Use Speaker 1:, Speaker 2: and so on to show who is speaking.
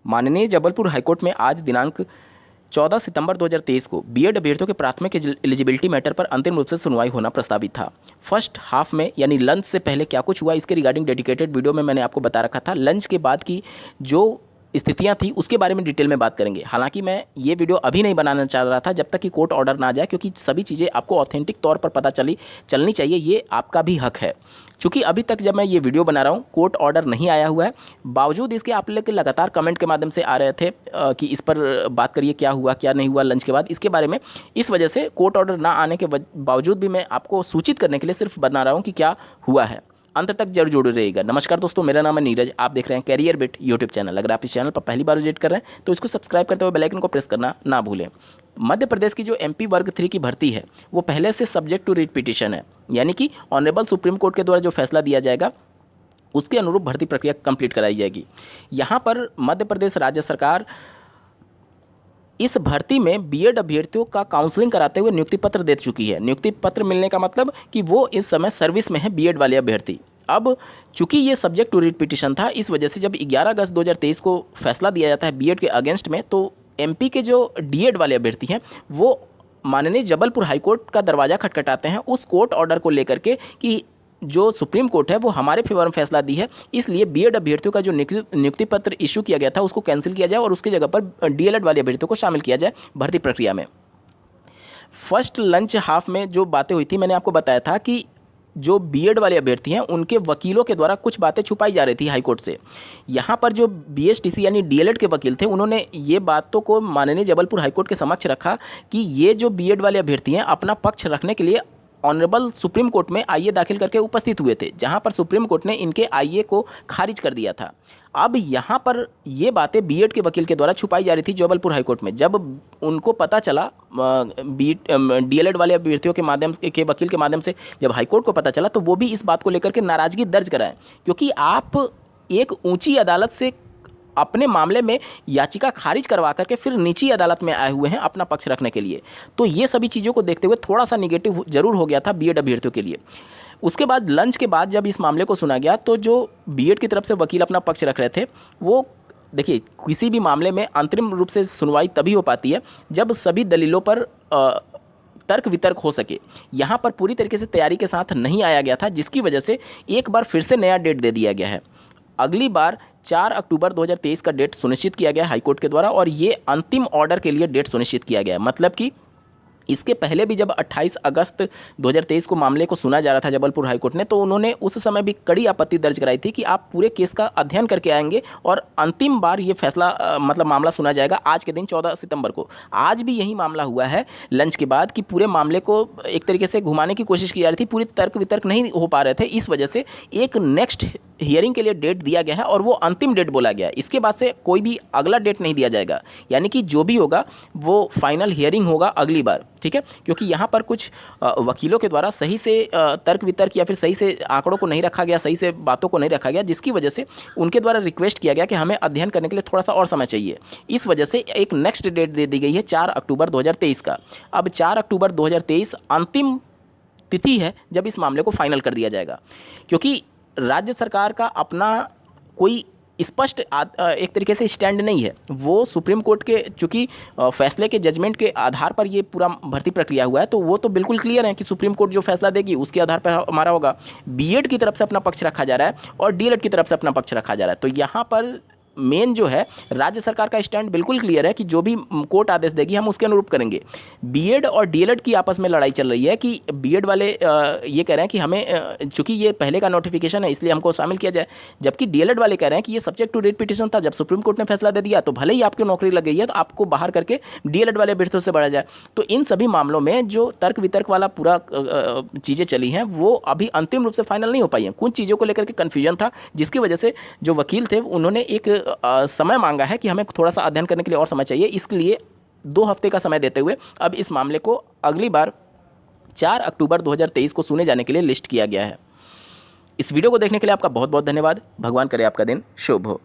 Speaker 1: माननीय जबलपुर हाईकोर्ट में आज दिनांक 14 सितंबर 2023 को बीएड अभ्यर्थियों के प्राथमिक एलिजिबिलिटी मैटर पर अंतिम रूप से सुनवाई होना प्रस्तावित था। फर्स्ट हाफ में यानी लंच से पहले क्या कुछ हुआ इसके रिगार्डिंग डेडिकेटेड वीडियो में मैंने आपको बता रखा था। लंच के बाद की जो स्थितियां थी उसके बारे में डिटेल में बात करेंगे। हालांकि मैं ये वीडियो अभी नहीं बनाना चाह रहा था जब तक कि कोर्ट ऑर्डर ना आ जाए, क्योंकि सभी चीज़ें आपको ऑथेंटिक तौर पर पता चलनी चाहिए, ये आपका भी हक है। चूँकि अभी तक जब मैं ये वीडियो बना रहा हूँ कोर्ट ऑर्डर नहीं आया हुआ है, बावजूद इसके आप लोग लगातार कमेंट के माध्यम से आ रहे थे कि इस पर बात करिए, क्या हुआ क्या नहीं हुआ लंच के बाद, इसके बारे में। इस वजह से कोर्ट ऑर्डर ना आने के बावजूद भी मैं आपको सूचित करने के लिए सिर्फ बना रहा हूँ कि क्या हुआ है। अंत तक जरूर जुड़े रहिएगा। नमस्कार दोस्तों, मेरा नाम है नीरज, आप देख रहे हैं कैरियर बिट यूट्यूब चैनल। अगर आप इस चैनल पर पहली बार विजिट कर रहे हैं तो इसको सब्सक्राइब करते हुए बेल आइकन को प्रेस करना ना भूलें। मध्य प्रदेश की जो एमपी वर्ग 3 की भर्ती है वो पहले से सब्जेक्ट टू रीट पिटीशन है, यानी कि ऑनरेबल सुप्रीम कोर्ट के द्वारा जो फैसला दिया जाएगा उसके अनुरूप भर्ती प्रक्रिया कंप्लीट कराई जाएगी। यहाँ पर मध्य प्रदेश राज्य सरकार इस भर्ती में बीएड अभ्यर्थियों का काउंसलिंग कराते हुए नियुक्ति पत्र दे चुकी है। नियुक्ति पत्र मिलने का मतलब कि वो इस समय सर्विस में है बीएड वाले अभ्यर्थी। अब चूंकि ये सब्जेक्ट टू रीट पिटीशन था, इस वजह से जब 11 अगस्त 2023 को फैसला दिया जाता है बीएड के अगेंस्ट में, तो एमपी के जो डीएड वाले अभ्यर्थी हैं वो माननीय जबलपुर हाईकोर्ट का दरवाजा खटखटाते हैं उस कोर्ट ऑर्डर को लेकर के कि जो सुप्रीम कोर्ट है वो हमारे फेवर में फैसला दी है, इसलिए बीएड अभ्यर्थियों का जो नियुक्ति पत्र इशू किया गया था उसको कैंसिल किया जाए और उसकी जगह पर डीएलएड वाले अभ्यर्थियों को शामिल किया जाए भर्ती प्रक्रिया में। फर्स्ट लंच हाफ में जो बातें हुई थी मैंने आपको बताया था कि जो बीएड वाले अभ्यर्थी हैं उनके वकीलों के द्वारा कुछ बातें छुपाई जा रही थी हाईकोर्ट से। यहाँ पर जो बीएसटीसी यानी डीएलएड के वकील थे उन्होंने ये बातों को माननीय जबलपुर हाईकोर्ट के समक्ष रखा कि ये जो बीएड वाले अभ्यर्थी हैं अपना पक्ष रखने के लिए ऑनरेबल सुप्रीम कोर्ट में आईए दाखिल करके उपस्थित हुए थे, जहां पर सुप्रीम कोर्ट ने इनके आईए को खारिज कर दिया था। अब यहां पर ये बातें बीएड के वकील के द्वारा छुपाई जा रही थी जबलपुर हाईकोर्ट में। जब उनको पता चला डीएलएड वाले अभ्यर्थियों के माध्यम के वकील के माध्यम से जब हाईकोर्ट को पता चला तो वो भी इस बात को लेकर के नाराजगी दर्ज कराएं, क्योंकि आप एक ऊंची अदालत से अपने मामले में याचिका खारिज करवा करके फिर निचली अदालत में आए हुए हैं अपना पक्ष रखने के लिए। तो ये सभी चीज़ों को देखते हुए थोड़ा सा निगेटिव जरूर हो गया था बीएड अभ्यर्थियों के लिए। उसके बाद लंच के बाद जब इस मामले को सुना गया तो जो बीएड की तरफ से वकील अपना पक्ष रख रहे थे वो, देखिए किसी भी मामले में अंतरिम रूप से सुनवाई तभी हो पाती है जब सभी दलीलों पर तर्क वितर्क हो सके। यहाँ पर पूरी तरीके से तैयारी के साथ नहीं आया गया था, जिसकी वजह से एक बार फिर से नया डेट दे दिया गया है। अगली बार 4 अक्टूबर 2023 का डेट सुनिश्चित किया गया हाईकोर्ट के द्वारा और ये अंतिम ऑर्डर के लिए डेट सुनिश्चित किया गया है। मतलब कि इसके पहले भी जब 28 अगस्त 2023 को मामले को सुना जा रहा था जबलपुर हाईकोर्ट ने, तो उन्होंने उस समय भी कड़ी आपत्ति दर्ज कराई थी कि आप पूरे केस का अध्ययन करके आएंगे और अंतिम बार ये फैसला मतलब मामला सुना जाएगा आज के दिन 14 सितंबर को। आज भी यही मामला हुआ है लंच के बाद कि पूरे मामले को एक तरीके से घुमाने की कोशिश की जा रही थी, पूरी तर्क वितर्क नहीं हो पा रहे थे। इस वजह से एक नेक्स्ट हियरिंग के लिए डेट दिया गया है और वो अंतिम डेट बोला गया है। इसके बाद से कोई भी अगला डेट नहीं दिया जाएगा, यानी कि जो भी होगा वो फाइनल हियरिंग होगा अगली बार, ठीक है। क्योंकि यहाँ पर कुछ वकीलों के द्वारा सही से तर्क वितर्क या फिर सही से आंकड़ों को नहीं रखा गया, सही से बातों को नहीं रखा गया, जिसकी वजह से उनके द्वारा रिक्वेस्ट किया गया कि हमें अध्ययन करने के लिए थोड़ा सा और समय चाहिए। इस वजह से एक नेक्स्ट डेट दे दी गई है 4 अक्टूबर 2023 का। अब 4 अक्टूबर 2023 अंतिम तिथि है जब इस मामले को फाइनल कर दिया जाएगा, क्योंकि राज्य सरकार का अपना कोई स्पष्ट एक तरीके से स्टैंड नहीं है। वो सुप्रीम कोर्ट के चूंकि फैसले के जजमेंट के आधार पर ये पूरा भर्ती प्रक्रिया हुआ है, तो वो तो बिल्कुल क्लियर है कि सुप्रीम कोर्ट जो फैसला देगी उसके आधार पर हमारा होगा। बीएड की तरफ से अपना पक्ष रखा जा रहा है और डीएलएड की तरफ से अपना पक्ष रखा जा रहा है। तो यहाँ पर मेन जो है राज्य सरकार का स्टैंड बिल्कुल क्लियर है कि जो भी कोर्ट आदेश देगी हम उसके अनुरूप करेंगे। बीएड और डीएलएड की आपस में लड़ाई चल रही है कि बीएड वाले ये कह रहे हैं कि हमें चूंकि ये पहले का नोटिफिकेशन है इसलिए हमको शामिल किया जाए, जबकि डीएलएड वाले कह रहे हैं कि ये सब्जेक्ट टू रीट पिटीशन था, जब सुप्रीम कोर्ट ने फैसला दे दिया तो भले ही आपकी नौकरी लग गई है तो आपको बाहर करके डीएलएड वाले अभ्यर्थियों से बढ़ा जाए। तो इन सभी मामलों में जो तर्क वितर्क वाला पूरा चीज़ें चली हैं वो अभी अंतिम रूप से फाइनल नहीं हो पाई हैं। कुछ चीज़ों को लेकर के कन्फ्यूजन था, जिसकी वजह से जो वकील थे उन्होंने एक समय मांगा है कि हमें थोड़ा सा अध्ययन करने के लिए और समय चाहिए। इसके लिए 2 हफ्ते का समय देते हुए अब इस मामले को अगली बार 4 अक्टूबर 2023 को सुने जाने के लिए लिस्ट किया गया है। इस वीडियो को देखने के लिए आपका बहुत बहुत धन्यवाद। भगवान करे आपका दिन शुभ हो।